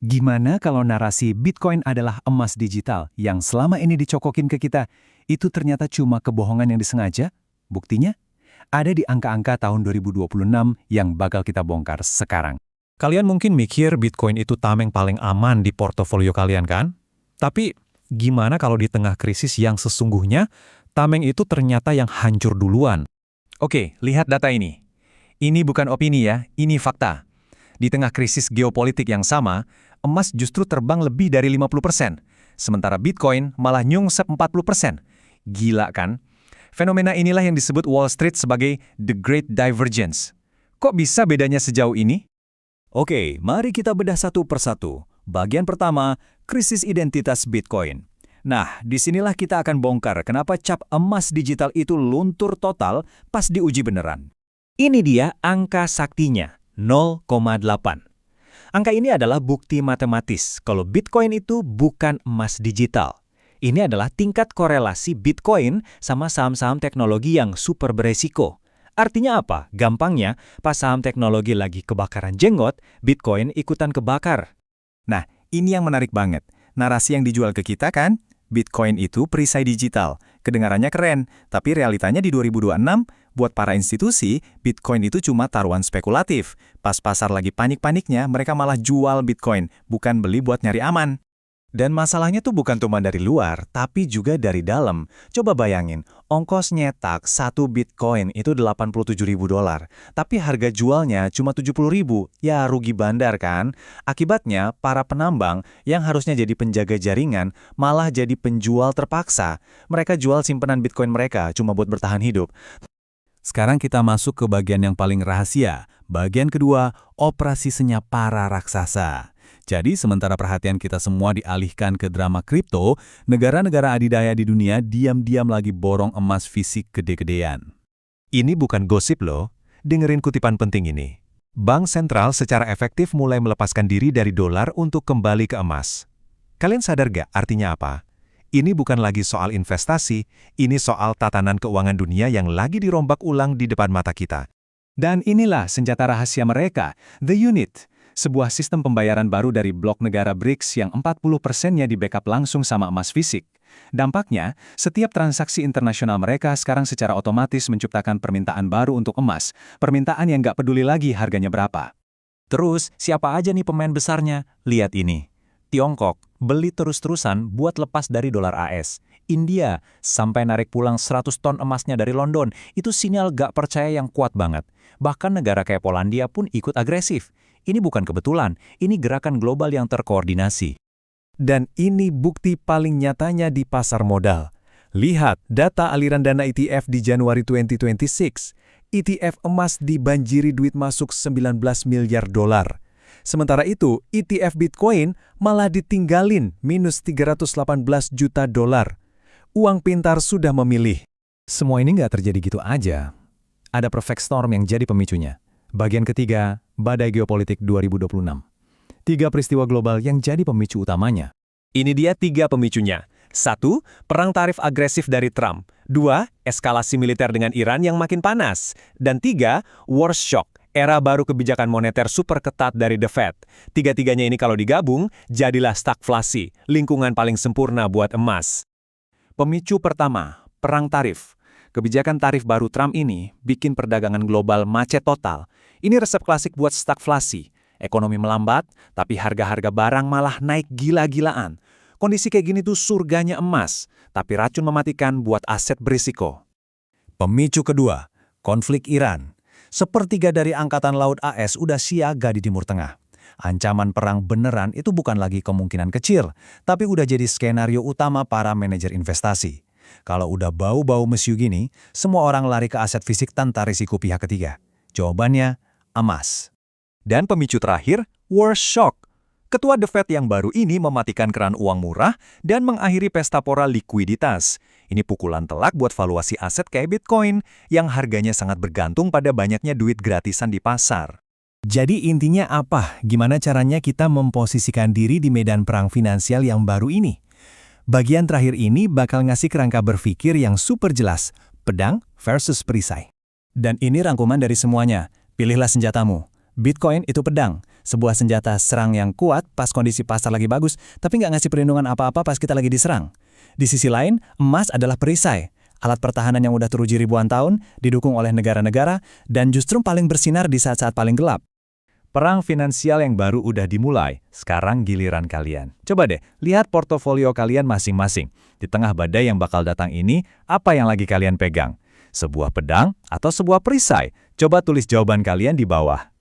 Gimana kalau narasi Bitcoin adalah emas digital yang selama ini dicokokin ke kita, itu ternyata cuma kebohongan yang disengaja? Buktinya? Ada di angka-angka tahun 2026 yang bakal kita bongkar sekarang. Kalian mungkin mikir Bitcoin itu tameng paling aman di portofolio kalian kan? Tapi gimana kalau di tengah krisis yang sesungguhnya, tameng itu ternyata yang hancur duluan? Oke, lihat data ini. Ini bukan opini ya, ini fakta. Di tengah krisis geopolitik yang sama, emas justru terbang lebih dari 50%, sementara Bitcoin malah nyungsep 40%. Gila kan? Fenomena inilah yang disebut Wall Street sebagai The Great Divergence. Kok bisa bedanya sejauh ini? Oke, mari kita bedah satu persatu. Bagian pertama, krisis identitas Bitcoin. Nah, disinilah kita akan bongkar kenapa cap emas digital itu luntur total pas diuji beneran. Ini dia angka saktinya, 0,8. Angka ini adalah bukti matematis kalau Bitcoin itu bukan emas digital. Ini adalah tingkat korelasi Bitcoin sama saham-saham teknologi yang super beresiko. Artinya apa? Gampangnya, pas saham teknologi lagi kebakaran jenggot, Bitcoin ikutan kebakar. Nah, ini yang menarik banget. Narasi yang dijual ke kita kan, Bitcoin itu perisai digital. Kedengarannya keren, tapi realitanya di 2026, buat para institusi, Bitcoin itu cuma taruhan spekulatif. Pas pasar lagi panik-paniknya, mereka malah jual Bitcoin, bukan beli buat nyari aman. Dan masalahnya tuh bukan cuma dari luar, tapi juga dari dalam. Coba bayangin, ongkos nyetak 1 Bitcoin itu $87.000, tapi harga jualnya cuma $70.000. Ya rugi bandar kan? Akibatnya, para penambang yang harusnya jadi penjaga jaringan malah jadi penjual terpaksa. Mereka jual simpenan Bitcoin mereka cuma buat bertahan hidup. Sekarang kita masuk ke bagian yang paling rahasia. Bagian kedua, operasi senyap para raksasa. Jadi sementara perhatian kita semua dialihkan ke drama kripto, negara-negara adidaya di dunia diam-diam lagi borong emas fisik gede-gedean. Ini bukan gosip loh, dengerin kutipan penting ini. Bank sentral secara efektif mulai melepaskan diri dari dolar untuk kembali ke emas. Kalian sadar gak artinya apa? Ini bukan lagi soal investasi, ini soal tatanan keuangan dunia yang lagi dirombak ulang di depan mata kita. Dan inilah senjata rahasia mereka, The Unit. Sebuah sistem pembayaran baru dari blok negara BRICS yang 40%-nya di-backup langsung sama emas fisik. Dampaknya, setiap transaksi internasional mereka sekarang secara otomatis menciptakan permintaan baru untuk emas, permintaan yang nggak peduli lagi harganya berapa. Terus, siapa aja nih pemain besarnya? Lihat ini. Tiongkok beli terus-terusan buat lepas dari dolar AS. India sampai narik pulang 100 ton emasnya dari London. Itu sinyal gak percaya yang kuat banget. Bahkan negara kayak Polandia pun ikut agresif. Ini bukan kebetulan, ini gerakan global yang terkoordinasi. Dan ini bukti paling nyatanya di pasar modal. Lihat data aliran dana ETF di Januari 2026. ETF emas dibanjiri duit masuk $19 miliar. Sementara itu, ETF Bitcoin malah ditinggalin minus $318 juta. Uang pintar sudah memilih. Semua ini nggak terjadi gitu aja. Ada perfect storm yang jadi pemicunya. Bagian ketiga, badai geopolitik 2026. 3 peristiwa global yang jadi pemicu utamanya. Ini dia 3 pemicunya. 1. Perang tarif agresif dari Trump. 2. Eskalasi militer dengan Iran yang makin panas. Dan 3. War shock, era baru kebijakan moneter super ketat dari The Fed. Tiga-tiganya ini kalau digabung, jadilah stagflasi, lingkungan paling sempurna buat emas. Pemicu pertama, perang tarif. Kebijakan tarif baru Trump ini bikin perdagangan global macet total. Ini resep klasik buat stagflasi. Ekonomi melambat, tapi harga-harga barang malah naik gila-gilaan. Kondisi kayak gini tuh surganya emas, tapi racun mematikan buat aset berisiko. Pemicu kedua, konflik Iran. Sepertiga dari Angkatan Laut AS udah siaga di Timur Tengah. Ancaman perang beneran itu bukan lagi kemungkinan kecil, tapi udah jadi skenario utama para manajer investasi. Kalau udah bau-bau mesiu gini, semua orang lari ke aset fisik tanpa risiko pihak ketiga. Jawabannya, emas. Dan pemicu terakhir, war shock. Ketua The Fed yang baru ini mematikan keran uang murah dan mengakhiri pesta pora likuiditas. Ini pukulan telak buat valuasi aset kayak Bitcoin, yang harganya sangat bergantung pada banyaknya duit gratisan di pasar. Jadi intinya apa? Gimana caranya kita memposisikan diri di medan perang finansial yang baru ini? Bagian terakhir ini bakal ngasih kerangka berpikir yang super jelas, pedang versus perisai. Dan ini rangkuman dari semuanya. Pilihlah senjatamu. Bitcoin itu pedang, sebuah senjata serang yang kuat pas kondisi pasar lagi bagus, tapi nggak ngasih perlindungan apa-apa pas kita lagi diserang. Di sisi lain, emas adalah perisai, alat pertahanan yang udah teruji ribuan tahun, didukung oleh negara-negara, dan justru paling bersinar di saat-saat paling gelap. Perang finansial yang baru udah dimulai, sekarang giliran kalian. Coba deh, lihat portofolio kalian masing-masing. Di tengah badai yang bakal datang ini, apa yang lagi kalian pegang? Sebuah pedang atau sebuah perisai? Coba tulis jawaban kalian di bawah.